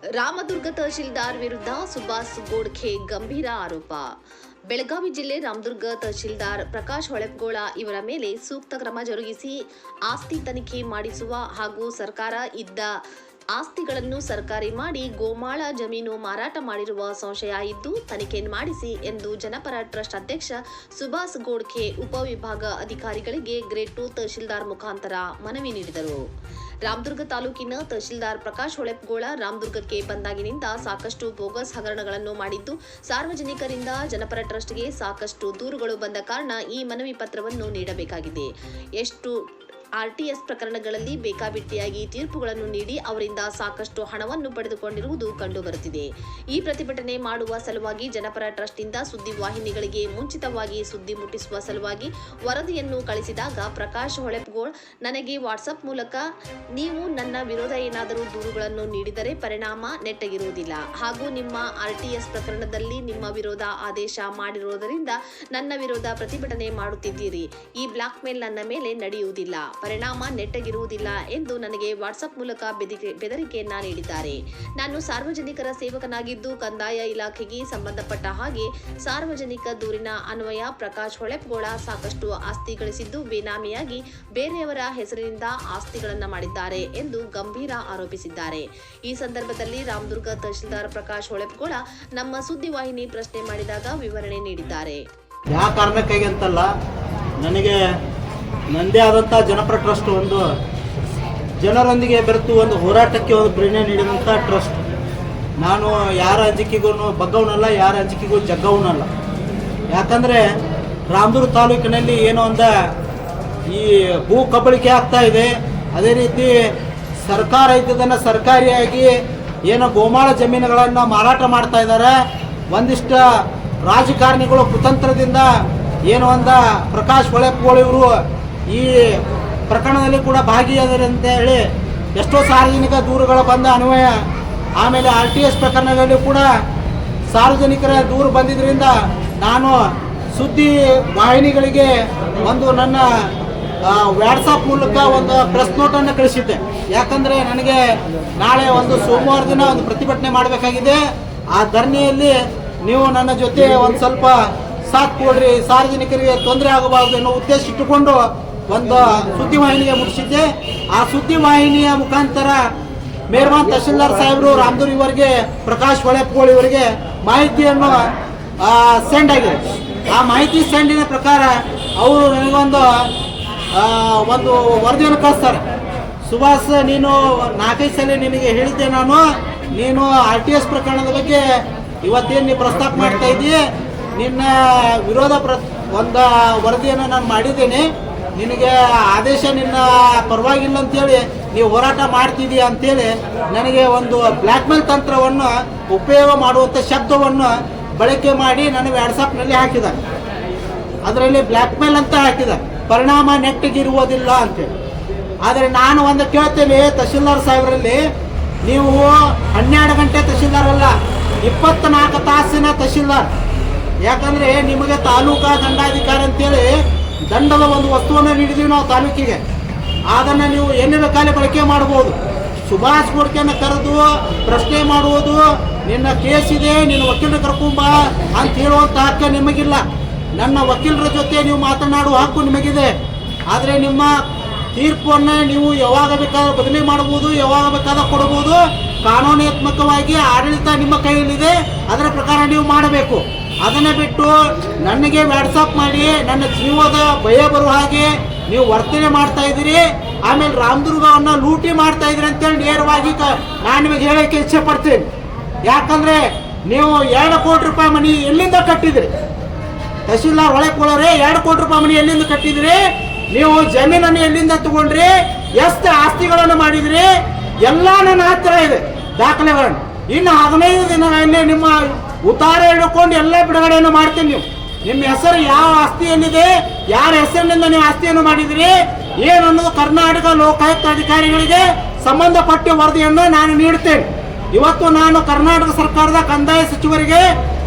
ರಾಮದುರ್ಗ ತಹಶೀಲ್ದಾರ್ ವಿರುದ್ಧ ಸುಭಾಸ್ ಗೋಡ್ಖೆ ಗಂಭೀರ ಆರೋಪ. ಬೆಳಗಾವಿ ಜಿಲ್ಲೆ ರಾಮದುರ್ಗ ತಹಶೀಲ್ದಾರ್ ಪ್ರಕಾಶ್ ಹೊಳೆಪ್ಗೋಳ ಇವರ ಮೇಲೆ ಸೂಕ್ತ ಕ್ರಮ ಜರುಗಿಸಿ ಆಸ್ತಿ ತನಿಖೆ ಮಾಡಿಸುವ ಹಾಗೂ ಸರ್ಕಾರ ಇದ್ದ ಆಸ್ತಿಗಳನ್ನು ಸರ್ಕಾರಿ ಮಾಡಿ ಗೋಮಾಳ ಜಮೀನು ಮಾರಾಟ ಮಾಡಿರುವ ಸಂಶಯ ಇದ್ದು ತನಿಖೆ ಮಾಡಿಸಿ ಎಂದು ಜನಪರ ಟ್ರಸ್ಟ್ ಅಧ್ಯಕ್ಷ ಸುಭಾಸ್ ಗೋಡ್ಖೆ ಉಪವಿಭಾಗ ಅಧಿಕಾರಿಗಳಿಗೆ ಗ್ರೇಡ್ 2 ತಹಶೀಲ್ದಾರ್ ಮುಖಾಂತರ ಮನವಿ ನೀಡಿದರು. ರಾಮದುರ್ಗ ತಾಲೂಕಿನ ತಹಶೀಲ್ದಾರ್ ಪ್ರಕಾಶ್ ಹೊಳೆಪ್ಗೋಳ ರಾಮದುರ್ಗಕ್ಕೆ ಬಂದಾಗಿನಿಂದ ಸಾಕಷ್ಟು ಬೋಗಸ್ ಹಗರಣಗಳನ್ನು ಮಾಡಿದ್ದು ಸಾರ್ವಜನಿಕರಿಂದ ಜನಪರ ಟ್ರಸ್ಟ್ಗೆ ಸಾಕಷ್ಟು ದೂರುಗಳು ಬಂದ ಕಾರಣ ಈ ಮನವಿ ಪತ್ರವನ್ನು ನೀಡಬೇಕಾಗಿದೆ. ಎಷ್ಟು ಆರ್ಟಿಎಸ್ ಪ್ರಕರಣಗಳಲ್ಲಿ ಬೇಕಾಬಿಟ್ಟಿಯಾಗಿ ತೀರ್ಪುಗಳನ್ನು ನೀಡಿ ಅವರಿಂದ ಸಾಕಷ್ಟು ಹಣವನ್ನು ಪಡೆದುಕೊಂಡಿರುವುದು ಕಂಡುಬರುತ್ತಿದೆ. ಈ ಪ್ರತಿಭಟನೆ ಮಾಡುವ ಸಲುವಾಗಿ ಜನಪರ ಟ್ರಸ್ಟ್ನಿಂದ ಸುದ್ದಿವಾಹಿನಿಗಳಿಗೆ ಮುಂಚಿತವಾಗಿ ಸುದ್ದಿ ಮುಟ್ಟಿಸುವ ಸಲುವಾಗಿ ವರದಿಯನ್ನು ಕಳಿಸಿದಾಗ ಪ್ರಕಾಶ್ ಹೊಳೆಪ್ಗೋಳ್ ನನಗೆ ವಾಟ್ಸಪ್ ಮೂಲಕ ನೀವು ನನ್ನ ವಿರೋಧ ಏನಾದರೂ ದೂರುಗಳನ್ನು ನೀಡಿದರೆ ಪರಿಣಾಮ ನೆಟ್ಟಗಿರುವುದಿಲ್ಲ ಹಾಗೂ ನಿಮ್ಮ ಆರ್ಟಿಎಸ್ ಪ್ರಕರಣದಲ್ಲಿ ನಿಮ್ಮ ವಿರೋಧ ಆದೇಶ ಮಾಡಿರುವುದರಿಂದ ನನ್ನ ವಿರೋಧ ಪ್ರತಿಭಟನೆ ಮಾಡುತ್ತಿದ್ದೀರಿ. ಈ ಬ್ಲಾಕ್ ಮೇಲ್ ನನ್ನ ಮೇಲೆ ನಡೆಯುವುದಿಲ್ಲ, ಪರಿಣಾಮ ನೆಟ್ಟಗಿರುವುದಿಲ್ಲ ಎಂದು ನನಗೆ ವಾಟ್ಸಪ್ ಮೂಲಕ ಬೆದರಿಕೆಯನ್ನ ನೀಡಿದ್ದಾರೆ. ನಾನು ಸಾರ್ವಜನಿಕರ ಸೇವಕನಾಗಿದ್ದು ಕಂದಾಯ ಇಲಾಖೆಗೆ ಸಂಬಂಧಪಟ್ಟ ಹಾಗೆ ಸಾರ್ವಜನಿಕ ದೂರಿನ ಅನ್ವಯ ಪ್ರಕಾಶ್ ಹೊಳೆಪ್ಗೋಳ ಸಾಕಷ್ಟು ಆಸ್ತಿ ಗಳಿಸಿದ್ದು ಬೇನಾಮಿಯಾಗಿ ಬೇರೆಯವರ ಹೆಸರಿನಿಂದ ಆಸ್ತಿಗಳನ್ನ ಮಾಡಿದ್ದಾರೆ ಎಂದು ಗಂಭೀರ ಆರೋಪಿಸಿದ್ದಾರೆ. ಈ ಸಂದರ್ಭದಲ್ಲಿ ರಾಮದುರ್ಗ ತಹಶೀಲ್ದಾರ್ ಪ್ರಕಾಶ್ ಹೊಳೆಪ್ಗೋಳ ನಮ್ಮ ಸುದ್ದಿವಾಹಿನಿ ಪ್ರಶ್ನೆ ಮಾಡಿದಾಗ ವಿವರಣೆ ನೀಡಿದ್ದಾರೆ. ಯಾವ ಕಾರಣಕ್ಕಾಗಿ ಅಂತಲ್ಲ, ನನಗೆ ನಂದೇ ಆದಂಥ ಜನಪರ ಟ್ರಸ್ಟ್ ಒಂದು ಜನರೊಂದಿಗೆ ಬೆರೆತು ಒಂದು ಹೋರಾಟಕ್ಕೆ ಒಂದು ಪ್ರೇರಣೆ ನೀಡಿದಂಥ ಟ್ರಸ್ಟ್. ನಾನು ಯಾರ ಅಂಜಿಕೆಗೂ ಬಗ್ಗವನಲ್ಲ, ಯಾರ ಅಂಜಿಕೆಗೂ ಜಗ್ಗವನಲ್ಲ. ಯಾಕಂದರೆ ರಾಮದುರ್ಗ ತಾಲೂಕಿನಲ್ಲಿ ಏನೋ ಒಂದು ಈ ಭೂ ಕಬಳಿಕೆ ಆಗ್ತಾ ಇದೆ. ಅದೇ ರೀತಿ ಸರ್ಕಾರ ಇದ್ದದನ್ನು ಸರ್ಕಾರಿಯಾಗಿ ಏನೋ ಗೋಮಾಳ ಜಮೀನುಗಳನ್ನು ಮಾರಾಟ ಮಾಡ್ತಾ ಇದ್ದಾರೆ. ಒಂದಿಷ್ಟು ರಾಜಕಾರಣಿಗಳು ಕುತಂತ್ರದಿಂದ ಏನೋ ಒಂದು ಪ್ರಕಾಶ್ ಹೊಳೆಪ್ಗೋಳ ಇವರು ಈ ಪ್ರಕರಣದಲ್ಲಿ ಕೂಡ ಭಾಗಿಯಾದರೆ ಅಂತ ಹೇಳಿ ಎಷ್ಟೋ ಸಾರ್ವಜನಿಕ ದೂರುಗಳು ಬಂದ ಅನ್ವಯ, ಆಮೇಲೆ ಆರ್ಟಿಎಸ್ ಪ್ರಕರಣಗಳಲ್ಲಿ ಕೂಡ ಸಾರ್ವಜನಿಕರ ದೂರು ಬಂದಿದ್ದರಿಂದ ನಾನು ಸುದ್ದಿ ವಾಹಿನಿಗಳಿಗೆ ಒಂದು ನನ್ನ ವಾಟ್ಸಪ್ ಮೂಲಕ ಒಂದು ಪ್ರೆಸ್ ನೋಟನ್ನು ಕಳಿಸಿದ್ದೆ. ಯಾಕಂದರೆ ನನಗೆ ನಾಳೆ ಒಂದು ಸೋಮವಾರ ದಿನ ಒಂದು ಪ್ರತಿಭಟನೆ ಮಾಡಬೇಕಾಗಿದೆ. ಆ ಧರಣಿಯಲ್ಲಿ ನೀವು ನನ್ನ ಜೊತೆ ಒಂದು ಸ್ವಲ್ಪ ಸಾಥ್ ಕೊಡ್ರಿ, ಸಾರ್ವಜನಿಕರಿಗೆ ತೊಂದರೆ ಆಗಬಾರ್ದು ಅನ್ನೋ ಉದ್ದೇಶ ಇಟ್ಟುಕೊಂಡು ಒಂದು ಸುದ್ದಿವಾಹಿನಿಗೆ ಮುಟ್ಟಿಸಿದ್ದೆ. ಆ ಸುದ್ದಿವಾಹಿನಿಯ ಮುಖಾಂತರ ಮೇರ್ವಾನ್ ತಹಶೀಲ್ದಾರ್ ಸಾಹೇಬರು ರಾಮದುರ್ಗ ಇವರಿಗೆ ಪ್ರಕಾಶ್ ಹೊಳೆಪ್ಗೋಳ ಇವರಿಗೆ ಮಾಹಿತಿಯನ್ನು ಸೆಂಡ್ ಆಗಿದೆ. ಆ ಮಾಹಿತಿ ಸೆಂಡಿನ ಪ್ರಕಾರ ಅವರು ನನಗೊಂದು ಒಂದು ವರದಿಯನ್ನು ಕಳಿಸ್ತಾರೆ. ಸುಭಾಸ್, ನೀನು 4-5 ಸಲ ನಿನಗೆ ಹೇಳಿದ್ದೆ, ನೀನು ಆರ್ಟಿಎಸ್ ಪ್ರಕರಣದ ಬಗ್ಗೆ ಇವತ್ತೇನು ನೀವು ಪ್ರಸ್ತಾಪ ಮಾಡ್ತಾ ಇದ್ದೀವಿ, ನಿನ್ನ ವಿರೋಧ ಒಂದು ವರದಿಯನ್ನು ನಾನು ಮಾಡಿದ್ದೇನೆ, ನಿನಗೆ ಆದೇಶ ನಿನ್ನ ಪರವಾಗಿಲ್ಲ ಅಂತೇಳಿ ನೀವು ಹೋರಾಟ ಮಾಡ್ತಿದ್ದೀಯ ಅಂತೇಳಿ ನನಗೆ ಒಂದು ಬ್ಲ್ಯಾಕ್ ಮೇಲ್ ತಂತ್ರವನ್ನು ಉಪಯೋಗ ಮಾಡುವಂಥ ಶಬ್ದವನ್ನು ಬಳಕೆ ಮಾಡಿ ನನಗೆ ವಾಟ್ಸಪ್ನಲ್ಲಿ ಹಾಕಿದ್ದಾರೆ. ಅದರಲ್ಲಿ ಬ್ಲ್ಯಾಕ್ ಮೇಲ್ ಅಂತ ಹಾಕಿದ್ದಾರೆ, ಪರಿಣಾಮ ನೆಟ್ಟಗಿರುವುದಿಲ್ಲ ಅಂತೇಳಿ. ಆದರೆ ನಾನು ಒಂದು ಕೇಳ್ತೇನೆ ತಹಶೀಲ್ದಾರ್ ಸಾಹೇಬರಲ್ಲಿ, ನೀವು 12 ಗಂಟೆ ತಹಶೀಲ್ದಾರ್ ಅಲ್ಲ, 24 ತಾಸಿನ ತಹಶೀಲ್ದಾರ್. ಯಾಕಂದರೆ ನಿಮಗೆ ತಾಲೂಕಾ ದಂಡಾಧಿಕಾರಿ ಅಂತೇಳಿ ದಂಡದ ಒಂದು ವಸ್ತುವನ್ನು ನೀಡಿದ್ದೀವಿ ನಾವು ತಾಲೂಕಿಗೆ. ಅದನ್ನು ನೀವು ಎಲ್ಲಿ ಬೇಕಾದ್ರೆ ಬಳಕೆ ಮಾಡ್ಬೋದು. ಸುಭಾಸ್ ಗೋಡ್ಖೆಯನ್ನು ಕರೆದು ಪ್ರಶ್ನೆ ಮಾಡುವುದು, ನಿನ್ನ ಕೇಸ್ ಇದೆ, ನಿನ್ನ ವಕೀಲರ ಕರ್ಕೊಂಬ ಅಂತ ಹೇಳುವಂಥ ಹಕ್ಕು ನಿಮಗಿಲ್ಲ. ನನ್ನ ವಕೀಲರ ಜೊತೆ ನೀವು ಮಾತನಾಡುವ ಹಕ್ಕು ನಿಮಗಿದೆ. ಆದರೆ ನಿಮ್ಮ ತೀರ್ಪನ್ನು ನೀವು ಯಾವಾಗ ಬೇಕಾದ್ರೆ ಬದಲಿ ಮಾಡ್ಬೋದು, ಯಾವಾಗ ಬೇಕಾದ್ರೆ ಕೊಡ್ಬೋದು. ಕಾನೂನಾತ್ಮಕವಾಗಿ ಆಡಳಿತ ನಿಮ್ಮ ಕೈಯಲ್ಲಿದೆ, ಅದರ ಪ್ರಕಾರ ನೀವು ಮಾಡಬೇಕು. ಅದನ್ನು ಬಿಟ್ಟು ನನಗೆ ವಾಟ್ಸಪ್ ಮಾಡಿ ನನ್ನ ಜೀವದ ಭಯ ಬರುವ ಹಾಗೆ ನೀವು ವರ್ತನೆ ಮಾಡ್ತಾ ಇದ್ದೀರಿ. ಆಮೇಲೆ ರಾಮದುರ್ಗವನ್ನು ಲೂಟಿ ಮಾಡ್ತಾ ಇದ್ದೀರಿ ಅಂತೇಳಿ ನೇರವಾಗಿ ನಾನು ನಿಮಗೆ ಹೇಳೋಕ್ಕೆ ಇಚ್ಛೆ ಪಡ್ತೀನಿ. ಯಾಕಂದರೆ ನೀವು 2 ಕೋಟಿ ರೂಪಾಯಿ ಮನಿ ಎಲ್ಲಿಂದ ಕಟ್ಟಿದ್ರಿ? ತಹಶೀಲ್ದಾರ್ ಹೊಳೆಪ್ಗೋಳರೇ, 2 ಕೋಟಿ ರೂಪಾಯಿ ಮನಿ ಎಲ್ಲಿಂದ ಕಟ್ಟಿದ್ರಿ? ನೀವು ಜಮೀನನ್ನು ಎಲ್ಲಿಂದ ತಗೊಂಡ್ರಿ? ಎಷ್ಟು ಆಸ್ತಿಗಳನ್ನು ಮಾಡಿದ್ರಿ? ಎಲ್ಲ ನನ್ನ ಹತ್ತಿರ ಇದೆ ದಾಖಲೆಗಳನ್ನು. ಇನ್ನು 15 ದಿನಗಳಲ್ಲಿ ನಿಮ್ಮ ಉತ್ತಾರ ಹಿಡ್ಕೊಂಡು ಎಲ್ಲ ಬಿಡುಗಡೆಯನ್ನು ಮಾಡ್ತೀನಿ. ನೀವು ನಿಮ್ಮ ಹೆಸರು ಯಾವ ಆಸ್ತಿಯಲ್ಲಿದೆ, ಯಾರ ಹೆಸರಿನಿಂದ ನೀವು ಆಸ್ತಿಯನ್ನು ಮಾಡಿದ್ರಿ ಏನು ಅನ್ನೋದು ಕರ್ನಾಟಕ ಲೋಕಾಯುಕ್ತ ಅಧಿಕಾರಿಗಳಿಗೆ ಸಂಬಂಧಪಟ್ಟ ವರದಿಯನ್ನು ನಾನು ನೀಡುತ್ತೇನೆ. ಇವತ್ತು ನಾನು ಕರ್ನಾಟಕ ಸರ್ಕಾರದ ಕಂದಾಯ ಸಚಿವರಿಗೆ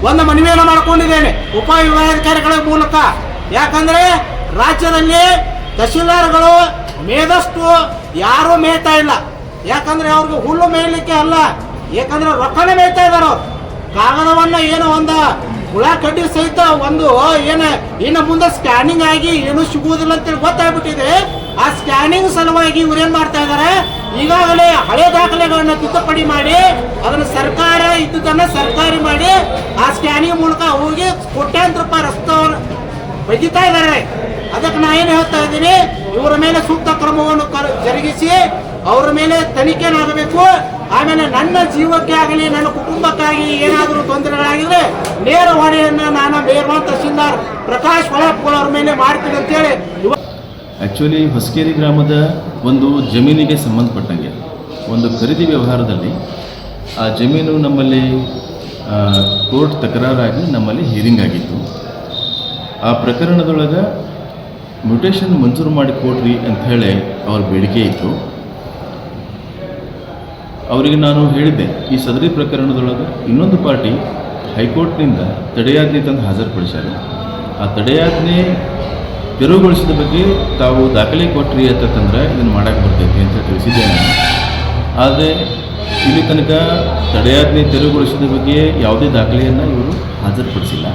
ಒಂದು ಮನವಿಯನ್ನು ಮಾಡಿಕೊಂಡಿದ್ದೇನೆ ಉಪವಿಭಾಗಾಧಿಕಾರಿಗಳ ಮೂಲಕ. ಯಾಕಂದರೆ ರಾಜ್ಯದಲ್ಲಿ ಯಾಕಂದ್ರೆ ರೊಕ್ಕನೇ ಮೇಯ್ತಾ ಇದಾರ ಅವ್ರು. ಕಾಗದವನ್ನ ಏನೋ ಒಂದು ಹುಳ ಕಡ್ಡಿ ಸಹಿತ ಒಂದು ಇನ್ನು ಮುಂದೆ ಸ್ಕ್ಯಾನಿಂಗ್ ಆಗಿ ಏನು ಸಿಗುವುದಿಲ್ಲ ಅಂತೇಳಿ ಗೊತ್ತಾಗ್ಬಿಟ್ಟಿದೆ. ಆ ಸ್ಕ್ಯಾನಿಂಗ್ ಸಲುವಾಗಿ ಇವ್ರೇನ್ ಮಾಡ್ತಾ ಇದಾರೆ, ಈಗಾಗಲೇ ಹಳೆ ದಾಖಲೆಗಳನ್ನ ತಿದ್ದುಪಡಿ ಮಾಡಿ ಅದನ್ನ ಸರ್ಕಾರ ಇದ್ದುದನ್ನ ಸರ್ಕಾರಿ ಮಾಡಿ ಆ ಸ್ಕ್ಯಾನಿಂಗ್ ಮೂಲಕ ಹೋಗಿ ಕೋಟ್ಯಾಂತರ ರೂಪಾಯಿ ರಸ್ತವನ್ನು ಬಗಿತಾ ಇದ್ದಾರೆ. ಅದಕ್ಕೆ ನಾ ಏನು ಹೇಳ್ತಾ ಇದ್ದೀನಿ, ಇವರ ಮೇಲೆ ಸೂಕ್ತ ಕ್ರಮವನ್ನು ಜರುಗಿಸಿ ಅವರ ಮೇಲೆ ತನಿಖೆನಾಗಬೇಕು. ಆಮೇಲೆ ನನ್ನ ಜೀವಕ್ಕೆ ಆಗಲಿ ನನ್ನ ಕುಟುಂಬಕ್ಕಾಗಿ ಏನಾದರೂ ತೊಂದರೆಗಳಾಗಿದ್ರೆ ನೇರ ಹೊಣೆಯನ್ನು ನಾನು ಮೇಲ್ಮಾ ತಹಶೀಲ್ದಾರ್ ಪ್ರಕಾಶ್ ಹೊಳಪ್ಗೋಳ್ ಅವ್ರ ಮೇಲೆ ಮಾಡ್ತೀನಿ ಅಂತೇಳಿ. ಆ್ಯಕ್ಚುಲಿ ಹೊಸಕೇರಿ ಗ್ರಾಮದ ಒಂದು ಜಮೀನಿಗೆ ಸಂಬಂಧಪಟ್ಟಂಗೆ ಒಂದು ಖರೀದಿ ವ್ಯವಹಾರದಲ್ಲಿ ಆ ಜಮೀನು ನಮ್ಮಲ್ಲಿ ಕೋರ್ಟ್ ತಕರಾರಾಗಿ ನಮ್ಮಲ್ಲಿ ಹಿಯರಿಂಗ್ ಆಗಿತ್ತು. ಆ ಪ್ರಕರಣದೊಳಗೆ ಮ್ಯೂಟೇಷನ್ ಮಂಜೂರು ಮಾಡಿ ಕೊಡ್ರಿ ಅಂಥೇಳಿ ಅವ್ರ ಬೇಡಿಕೆ ಇತ್ತು. ಅವರಿಗೆ ನಾನು ಹೇಳಿದ್ದೆ, ಈ ಸದರಿ ಪ್ರಕರಣದೊಳಗೆ ಇನ್ನೊಂದು ಪಾರ್ಟಿ ಹೈಕೋರ್ಟ್ನಿಂದ ತಡೆಯಾಜ್ಞೆ ತಂದು ಹಾಜರುಪಡಿಸ್ಯಾರ. ಆ ತಡೆಯಾಜ್ಞೆ ತೆರವುಗೊಳಿಸಿದ ಬಗ್ಗೆ ತಾವು ದಾಖಲೆ ಕೊಟ್ರಿ ಅಂತಂದ್ರೆ ಇದನ್ನು ಮಾಡೋಕ್ಕೆ ಬರ್ತೈತಿ ಅಂತ ತಿಳಿಸಿದ್ದೆ ನಾನು. ಆದರೆ ಇಲ್ಲಿ ತನಕ ತಡೆಯಾಜ್ಞೆ ತೆರವುಗೊಳಿಸಿದ ಬಗ್ಗೆ ಯಾವುದೇ ದಾಖಲೆಯನ್ನು ಇವರು ಹಾಜರುಪಡಿಸಿಲ್ಲ.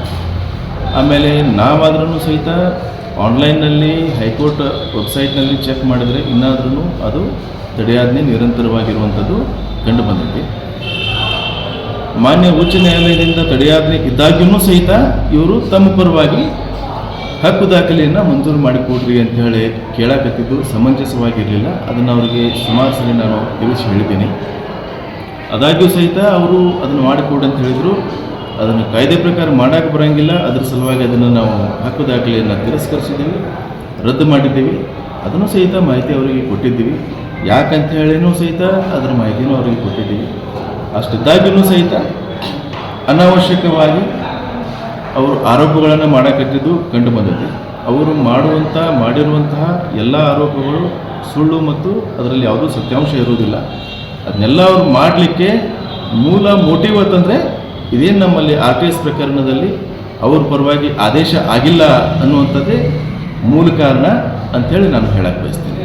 ಆಮೇಲೆ ನಾವಾದ್ರೂ ಸಹಿತ ಆನ್ಲೈನ್ನಲ್ಲಿ ಹೈಕೋರ್ಟ್ ವೆಬ್ಸೈಟ್ನಲ್ಲಿ ಚೆಕ್ ಮಾಡಿದರೆ ಇನ್ನಾದ್ರೂ ಅದು ತಡೆಯಾಜ್ಞೆ ನಿರಂತರವಾಗಿರುವಂಥದ್ದು ಕಂಡು ಬಂದಿದೆ. ಮಾನ್ಯ ಉಚ್ಚ ನ್ಯಾಯಾಲಯದಿಂದ ತಡೆಯಾಜ್ಞೆ ಇದ್ದಾಗ್ಯೂ ಸಹಿತ ಇವರು ತಮ್ಮ ಪರವಾಗಿ ಹಕ್ಕು ದಾಖಲೆಯನ್ನು ಮಂಜೂರು ಮಾಡಿಕೊಡ್ರಿ ಅಂತ ಹೇಳಿ ಕೇಳಕತ್ತಿದ್ದು ಸಮಂಜಸವಾಗಿರಲಿಲ್ಲ. ಅದನ್ನು ಅವರಿಗೆ ಸುಮಾರು ಸರಿ ನಾನು ತಿಳಿಸಿ ಹೇಳಿದ್ದೀನಿ. ಅದಾಗ್ಯೂ ಸಹಿತ ಅವರು ಅದನ್ನು ಮಾಡಿಕೊಡು ಅಂತ ಹೇಳಿದರು. ಅದನ್ನು ಕಾಯ್ದೆ ಪ್ರಕಾರ ಮಾಡೋಕ್ಕೆ ಬರೋಂಗಿಲ್ಲ. ಅದರ ಸಲುವಾಗಿ ಅದನ್ನು ನಾವು ಹಕ್ಕು ದಾಖಲೆಯನ್ನು ತಿರಸ್ಕರಿಸಿದ್ದೀವಿ, ರದ್ದು ಮಾಡಿದ್ದೀವಿ. ಅದನ್ನು ಸಹಿತ ಮಾಹಿತಿ ಅವರಿಗೆ ಕೊಟ್ಟಿದ್ದೀವಿ. ಯಾಕಂತ ಹೇಳಿನೂ ಸಹಿತ ಅದರ ಮಾಹಿತಿನೂ ಅವರಿಗೆ ಕೊಟ್ಟಿದ್ದೀವಿ. ಅಷ್ಟಿದ್ದಾಗಿಯೂ ಸಹಿತ ಅನಾವಶ್ಯಕವಾಗಿ ಅವರು ಆರೋಪಗಳನ್ನು ಮಾಡಕತ್ತಿದ್ದು ಕಂಡು ಬಂದಿದೆ. ಅವರು ಮಾಡಿರುವಂತಹ ಎಲ್ಲ ಆರೋಪಗಳು ಸುಳ್ಳು ಮತ್ತು ಅದರಲ್ಲಿ ಯಾವುದೂ ಸತ್ಯಾಂಶ ಇರುವುದಿಲ್ಲ. ಅದನ್ನೆಲ್ಲ ಅವರು ಮಾಡಲಿಕ್ಕೆ ಮೂಲ ಮೋಟಿವ್ ಅಂತಂದರೆ ಇದೇನು ನಮ್ಮಲ್ಲಿ RTS ಪ್ರಕರಣದಲ್ಲಿ ಅವ್ರ ಪರವಾಗಿ ಆದೇಶ ಆಗಿಲ್ಲ ಅನ್ನುವಂಥದ್ದೇ ಮೂಲ ಕಾರಣ ಅಂಥೇಳಿ ನಾನು ಹೇಳಕ್ಕೆ ಬಯಸ್ತೀನಿ.